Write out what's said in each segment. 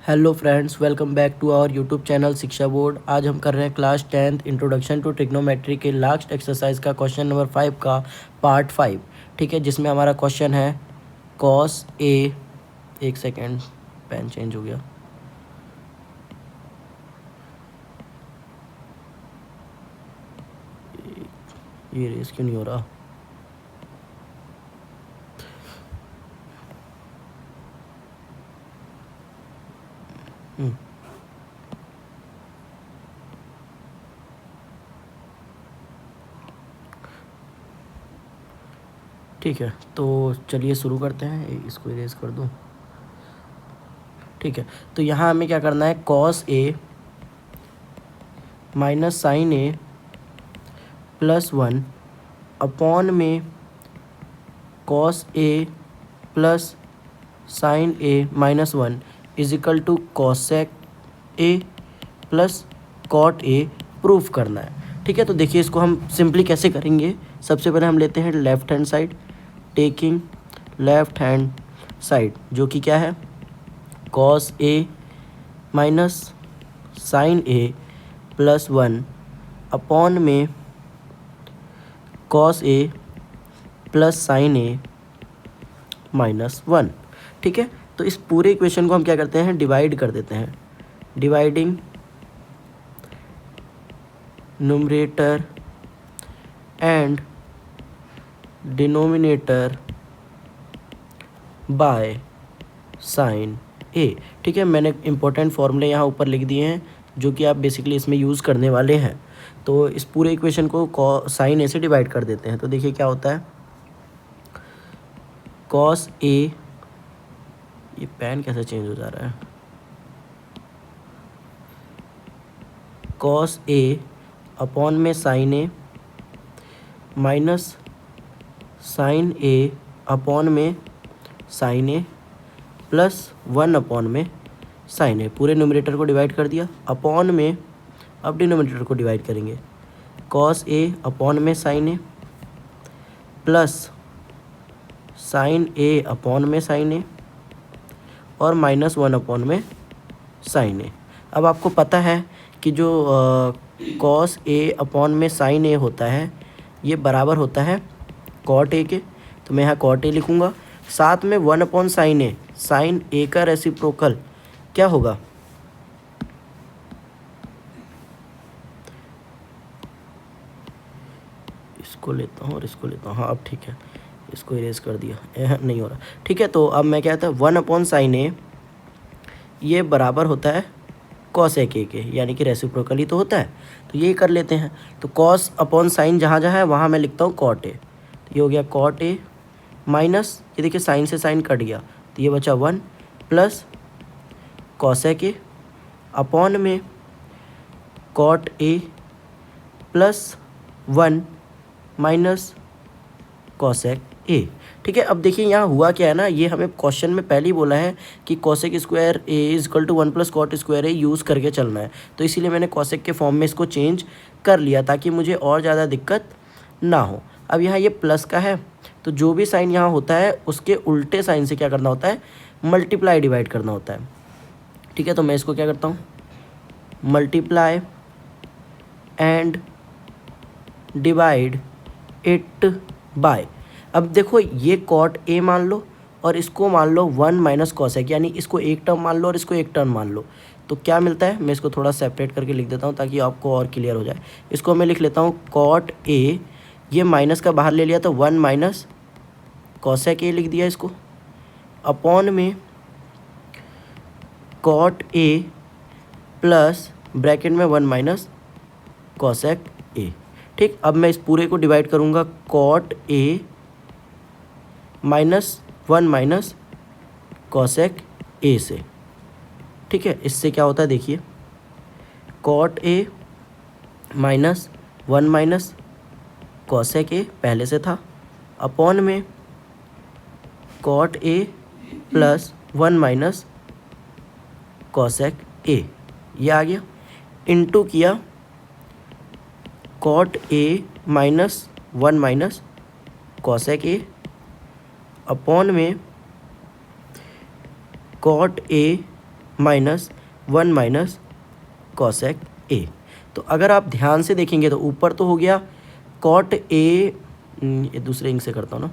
Hello friends, welcome back to our YouTube channel Shiksha board. आज हम कर रहे हैं class 10th introduction to trigonometry के लास्ट एक्सरसाइज का क्वेश्चन नंबर 5 का पार्ट 5। ठीक है, जिसमें हमारा क्वेश्चन है कॉस ए। एक सेकेंड, पेन चेंज हो गया। ये रेस क्यों नहीं हो रहा? ठीक है, तो चलिए शुरू करते हैं। इसको इरेज कर दूं। ठीक है, तो यहाँ हमें क्या करना है, cos A minus sine A plus 1 upon में cos A plus sine A minus 1 is equal to cosec A plus cot A proof करना है। ठीक है, तो देखिए इसको हम सिंपली कैसे करेंगे। सबसे पहले हम लेते हैं left hand side, taking left hand side, जो कि क्या है, cos A minus sine A plus 1 upon में cos A plus sine A minus 1। ठीक है, तो इस पूरे इक्वेशन को हम क्या करते हैं, डिवाइड कर देते हैं। Dividing numerator and denominator by sine A. ठीक है, मैंने इंपॉर्टेंट फॉर्मूले यहाँ ऊपर लिख दिए हैं जो कि आप बेसिकली इसमें यूज़ करने वाले हैं। तो इस पूरे इक्वेशन को साइन ए से डिवाइड कर देते हैं। तो देखिए क्या होता है, कॉस ए, ये पेन कैसे चेंज हो जा रहा है, कॉस ए अपॉन में sign A minus sine A upon में साइन ए प्लस 1 अपॉन में साइन ए। पूरे न्यूमरेटर को डिवाइड कर दिया, अपॉन में अब डिनोमिनेटर को डिवाइड करेंगे। कॉस ए अपॉन में sign A plus sine A upon में साइन ए और माइनस 1 अपॉन में साइन ए। अब आपको पता है कि जो कॉस ए अपॉन में साइन ए होता है ये बराबर होता है कॉट ए के, तो मैं यहाँ कॉट ए लिखूँगा। साथ में 1 अपॉन साइन ए का रेसिप्रोकल क्या होगा, इसको लेता हूँ और इसको लेता हूँ। हाँ अब ठीक है, इसको इरेज कर दिया, नहीं हो रहा। ठीक है, तो अब मैं क्या था, 1 अपॉन साइन ए ये बराबर होता है कॉसेक ए के, यानी कि रेसिप्रोकल ही तो होता है, तो ये कर लेते हैं। तो कॉस अपॉन साइन जहाँ जहाँ है वहाँ मैं लिखता हूँ कॉट ए। तो ये हो गया कॉट ए माइनस, ये देखिए साइन से साइन कट गया तो ये बचा 1 प्लस कॉसेक ए अपॉन में cot A plus 1 minus cosec A. ठीक है, अब देखिए यहाँ हुआ क्या है ना, ये हमें क्वेश्चन में पहले ही बोला है कि cosec square A is equal to 1 plus cot square A use करके चलना है। तो इसीलिए मैंने कॉसेक के फॉर्म में इसको चेंज कर लिया ताकि मुझे और ज़्यादा दिक्कत ना हो। अब यहाँ ये प्लस का है तो जो भी साइन यहाँ होता है उसके उल्टे साइन से क्या करना होता है, मल्टीप्लाई डिवाइड करना होता है। ठीक है, तो मैं इसको क्या करता हूँ, multiply and divide it by. अब देखो ये कॉट ए मान लो और इसको मान लो 1 माइनस कॉसेक, यानी इसको एक टर्म मान लो और इसको एक टर्म मान लो। तो क्या मिलता है, मैं इसको थोड़ा सेपरेट करके लिख देता हूँ ताकि आपको और क्लियर हो जाए। इसको मैं लिख लेता हूँ कॉट ए, ये माइनस का बाहर ले लिया तो 1 माइनस कॉसेक ए लिख दिया इसको, अपॉन में कॉट ए प्लस ब्रैकेट में 1 माइनस कॉसेक ए। ठीक, अब मैं इस पूरे को डिवाइड करूँगा cot A minus 1 minus cosec A से। ठीक है, इससे क्या होता है देखिए, cot A minus 1 minus cosec A पहले से था, अपॉन में cot A plus 1 minus cosec A, ये आ गया, इनटू किया cot A minus 1 minus cosec A upon में cot A minus 1 minus cosec A. तो अगर आप ध्यान से देखेंगे तो ऊपर तो हो गया कॉट ए, ये दूसरे इंक से करता हूँ ना,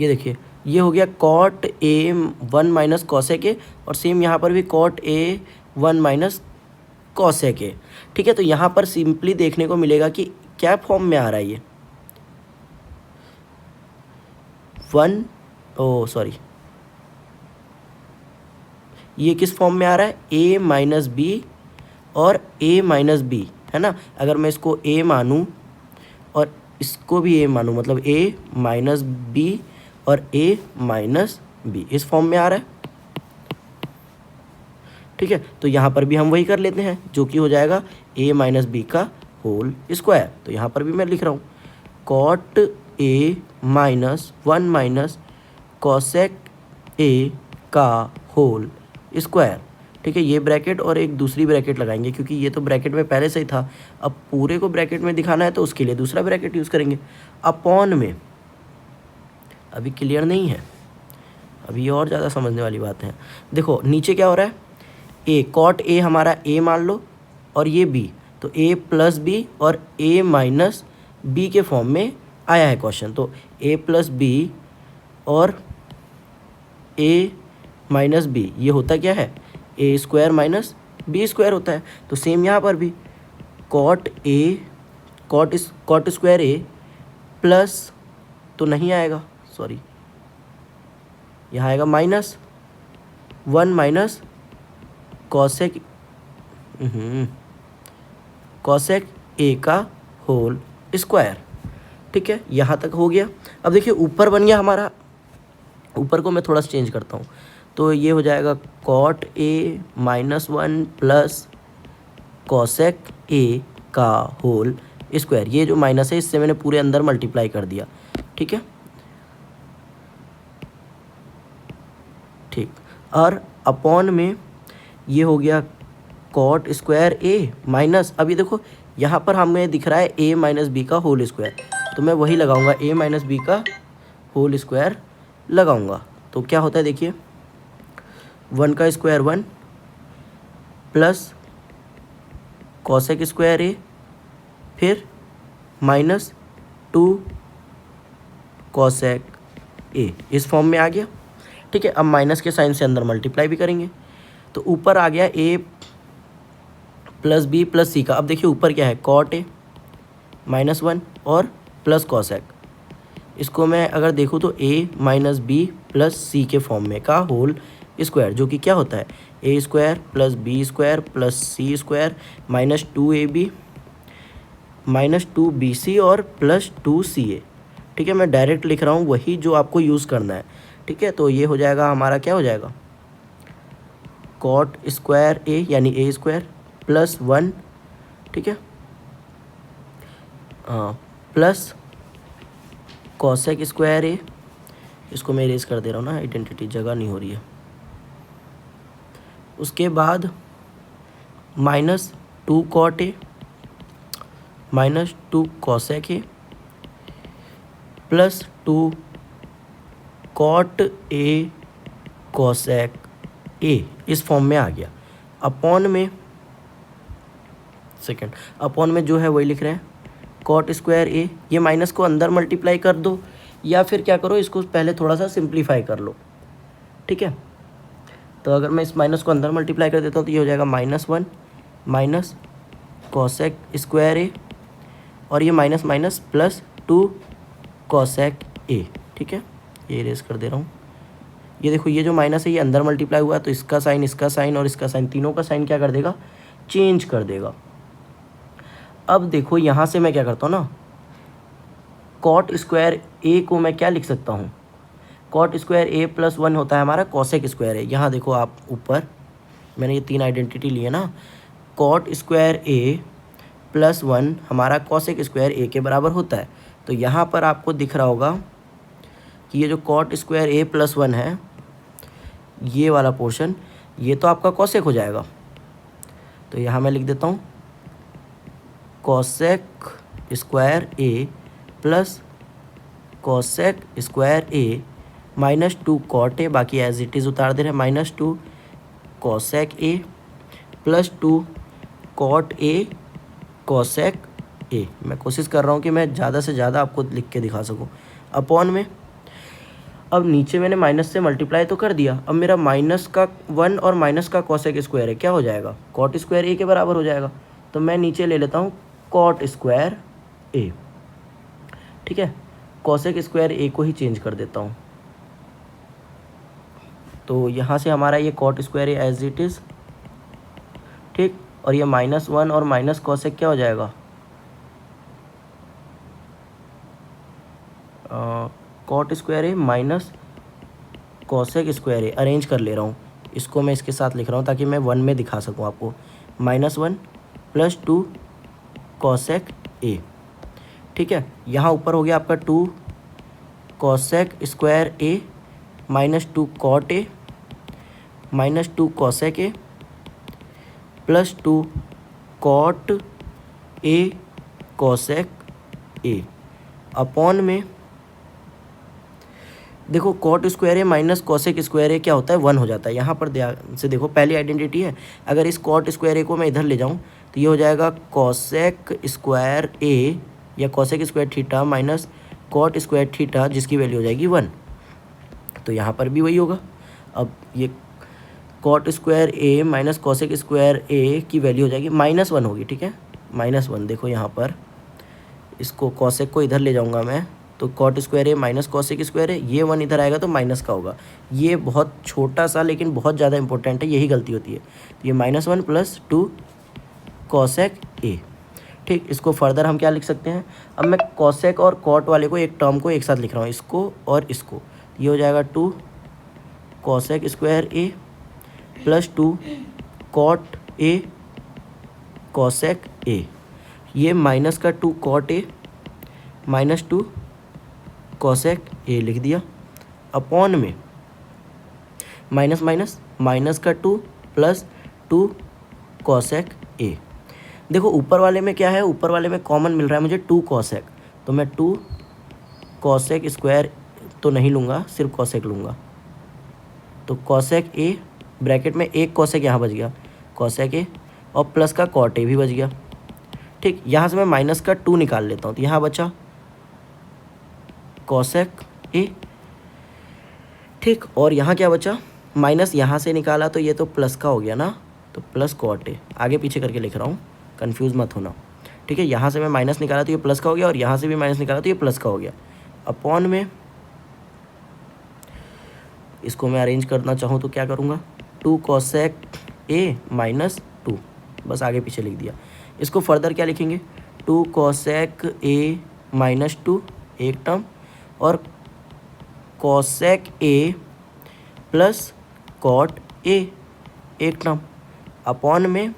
ये देखिए ये हो गया cot A 1 minus cosec A, और सेम यहाँ पर भी cot A 1 minus cosec A. ठीक है, तो यहाँ पर सिंपली देखने को मिलेगा कि क्या फॉर्म में आ रहा है ये 1, ओ सॉरी, ये किस फॉर्म में आ रहा है, ए माइनस बी और ए माइनस बी, है ना। अगर मैं इसको ए मानूँ और इसको भी ए मानूँ, मतलब ए माइनस बी और ए माइनस बी, इस फॉर्म में आ रहा है। ठीक है, तो यहाँ पर भी हम वही कर लेते हैं, जो कि हो जाएगा ए माइनस बी का होल स्क्वायर। तो यहाँ पर भी मैं लिख रहा हूँ cot A minus 1 minus cosec A का होल स्क्वायर। ठीक है, ये ब्रैकेट और एक दूसरी ब्रैकेट लगाएंगे, क्योंकि ये तो ब्रैकेट में पहले से ही था, अब पूरे को ब्रैकेट में दिखाना है तो उसके लिए दूसरा ब्रैकेट यूज़ करेंगे। अपॉन में अभी क्लियर नहीं है, अभी और ज़्यादा समझने वाली बात है। देखो नीचे क्या हो रहा है, ए कॉट ए हमारा ए मान लो, और ये बी, तो ए प्लस बी और ए माइनस बी के फॉर्म में आया है क्वेश्चन। तो ए प्लस बी और ए माइनस बी, ये होता क्या है, A square minus B square होता है। तो सेम यहाँ पर भी cot A cot square A plus, तो नहीं आएगा, सॉरी, यहाँ आएगा minus 1 minus cosec cosec A का होल स्क्वायर। ठीक है, यहाँ तक हो गया। अब देखिए ऊपर बन गया हमारा, ऊपर को मैं थोड़ा सा चेंज करता हूँ, तो ये हो जाएगा cot A minus 1 plus cosec A का होल स्क्वायर। ये जो माइनस है इससे मैंने पूरे अंदर मल्टीप्लाई कर दिया। ठीक है, ठीक, और अपॉन में ये हो गया कॉट स्क्वायर ए माइनस, अभी देखो यहाँ पर हमें दिख रहा है ए माइनस बी का होल स्क्वायर, तो मैं वही लगाऊंगा, ए माइनस बी का होल स्क्वायर लगाऊंगा। तो क्या होता है देखिए, 1 का स्क्वायर 1 प्लस कॉसेक स्क्वायर ए, फिर माइनस 2 कॉसेक ए, इस फॉर्म में आ गया। ठीक है, अब माइनस के साइन से अंदर मल्टीप्लाई भी करेंगे, तो ऊपर आ गया ए प्लस बी प्लस सी का। अब देखिए ऊपर क्या है, कॉट ए माइनस 1 और प्लस कॉसेक, इसको मैं अगर देखूँ तो ए माइनस बी प्लस सी के फॉर्म में का होल स्क्वायर, जो कि क्या होता है A square plus B square plus C square minus 2ab minus 2bc और प्लस 2ca। ठीक है, मैं डायरेक्ट लिख रहा हूँ वही जो आपको यूज़ करना है। ठीक है, तो ये हो जाएगा हमारा, क्या हो जाएगा, कॉट स्क्वायर ए यानी ए स्क्वायर प्लस 1, ठीक है, प्लस कॉसेक स्क्वायर ए, इसको मैं इरेज कर दे रहा हूँ ना, आइडेंटिटी जगह नहीं हो रही है। उसके बाद minus 2 cot A minus 2 cosec A plus 2 cot A cosec A, इस फॉर्म में आ गया। अपॉन में सेकंड, अपॉन में जो है वही लिख रहे हैं, कॉट स्क्वायर ए, ये माइनस को अंदर मल्टीप्लाई कर दो, या फिर क्या करो, इसको पहले थोड़ा सा सिंप्लीफाई कर लो। ठीक है, तो अगर मैं इस माइनस को अंदर मल्टीप्लाई कर देता हूँ तो ये हो जाएगा -1 माइनस कॉसेक स्क्वायर ए, और ये minus minus plus 2 cosec A. ठीक है, ये इरेज कर दे रहा हूँ। ये देखो ये जो माइनस है ये अंदर मल्टीप्लाई हुआ, तो इसका साइन और इसका साइन, तीनों का साइन क्या कर देगा, चेंज कर देगा। अब देखो यहाँ से मैं क्या करता हूँ ना, कॉट स्क्वायर ए को मैं क्या लिख सकता हूँ, कॉट स्क्वायर ए प्लस 1 होता है हमारा कॉसेक स्क्वायर ए। यहाँ देखो आप ऊपर मैंने ये 3 आइडेंटिटी लिए ना, कॉट स्क्वायर ए प्लस 1 हमारा कॉसेक स्क्वायर ए के बराबर होता है। तो यहाँ पर आपको दिख रहा होगा कि ये जो कॉट स्क्वायर ए प्लस 1 है, ये वाला पोर्शन, ये तो आपका कॉसेक हो जाएगा। तो यहाँ मैं लिख देता हूँ cosec square A plus cosec square A minus 2 cot A, बाकी एज इट इज़ उतार दे रहे हैं, -2 cosec A plus 2 cot A cosec A. मैं कोशिश कर रहा हूँ कि मैं ज़्यादा से ज़्यादा आपको लिख के दिखा सकूँ। अपॉन में अब नीचे मैंने माइनस से मल्टीप्लाई तो कर दिया, अब मेरा माइनस का 1 और माइनस का कॉसेक स्क्वायर है, क्या हो जाएगा, कॉट स्क्वायर ए के बराबर हो जाएगा। तो मैं नीचे ले लेता हूँ कॉट स्क्वायर ए, ठीक है। कॉसेक स्क्वायर ए को ही चेंज कर देता हूँ, तो यहाँ से हमारा ये cot square A as it is, ठीक। और ये -1 और माइनस कॉसेक क्या हो जाएगा, cot square A minus cosec square A. Arrange कर ले रहा हूँ, इसको मैं इसके साथ लिख रहा हूँ ताकि मैं 1 में दिखा सकूँ आपको। -1 प्लस 2 कॉसेक ए, ठीक है। यहाँ ऊपर हो गया आपका 2 cosec square A minus 2 cot A minus 2 cosec A plus 2 cot A cosec A. Upon में देखो cot square A minus cosec square A क्या होता है, 1 हो जाता है। यहाँ पर ध्यान से देखो, पहली आइडेंटिटी है, अगर इस कॉट स्क्वायर ए को मैं इधर ले जाऊँ तो ये हो जाएगा कॉसेक स्क्वायर ए या cosec square theta minus cot square theta, जिसकी वैल्यू हो जाएगी 1। तो यहाँ पर भी वही होगा। अब ये cot square A minus cosec square ए की वैल्यू हो जाएगी -1 होगी, ठीक है, -1। देखो यहाँ पर इसको कॉसेक को इधर ले जाऊँगा मैं, तो cot square A minus cosec square है, ये 1 इधर आएगा तो माइनस का होगा। ये बहुत छोटा सा लेकिन बहुत ज़्यादा इंपॉर्टेंट है, यही गलती होती है। तो ये -1 प्लस 2 कॉसेक ए, ठीक। इसको फर्दर हम क्या लिख सकते हैं, अब मैं कॉसेक और कॉट वाले को एक टर्म को एक साथ लिख रहा हूँ, इसको और इसको। ये हो जाएगा 2 cosec square A plus 2 cot A cosec A. ये माइनस का 2 cot A minus 2 cosec A लिख दिया। अपॉन में माइनस माइनस माइनस का 2 प्लस 2 कॉसेक ए। देखो ऊपर वाले में क्या है, ऊपर वाले में कॉमन मिल रहा है मुझे 2 कॉसेक, तो मैं 2 कॉसेक स्क्वायर तो नहीं लूँगा, सिर्फ कॉसेक लूँगा। तो कॉसेक ए ब्रैकेट में एक कॉसेक यहाँ बच गया, कॉसेक ए, और प्लस का कॉट ए भी बच गया, ठीक। यहाँ से मैं माइनस का 2 निकाल लेता हूँ, तो यहाँ बचा कॉसेक ए, ठीक। और यहाँ क्या बचा, माइनस यहाँ से निकाला तो ये तो प्लस का हो गया ना, तो प्लस कॉट ए। आगे पीछे करके लिख रहा हूँ, कंफ्यूज मत होना, ठीक है। यहाँ से मैं माइनस निकाला तो ये प्लस का हो गया, और यहाँ से भी माइनस निकाला तो ये प्लस का हो गया। अपॉन में इसको मैं अरेंज करना चाहूँ तो क्या करूँगा, 2 कॉसेक ए माइनस 2, बस आगे पीछे लिख दिया। इसको फर्दर क्या लिखेंगे, 2 कॉसेक ए माइनस 2 एक टर्म, और cosec A plus cot A एक टर्म। अपॉन में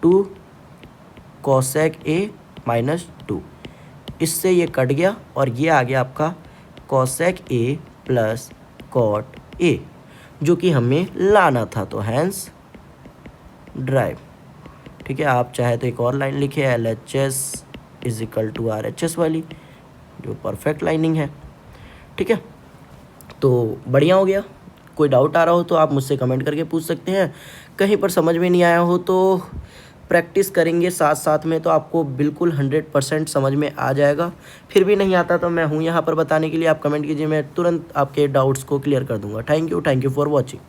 2 कॉसेक ए माइनस 2, इससे ये कट गया और ये आ गया आपका cosec A plus cot A, जो कि हमें लाना था, तो हैंस ड्राइव, ठीक है। आप चाहे तो एक और लाइन लिखे, LHS is equal to RHS वाली, जो परफेक्ट लाइनिंग है, ठीक है। तो बढ़िया हो गया। कोई डाउट आ रहा हो तो आप मुझसे कमेंट करके पूछ सकते हैं, कहीं पर समझ में नहीं आया हो तो प्रैक्टिस करेंगे साथ साथ में, तो आपको बिल्कुल 100% समझ में आ जाएगा। फिर भी नहीं आता तो मैं हूँ यहाँ पर बताने के लिए, आप कमेंट कीजिए, मैं तुरंत आपके डाउट्स को क्लियर कर दूँगा। Thank you for watching.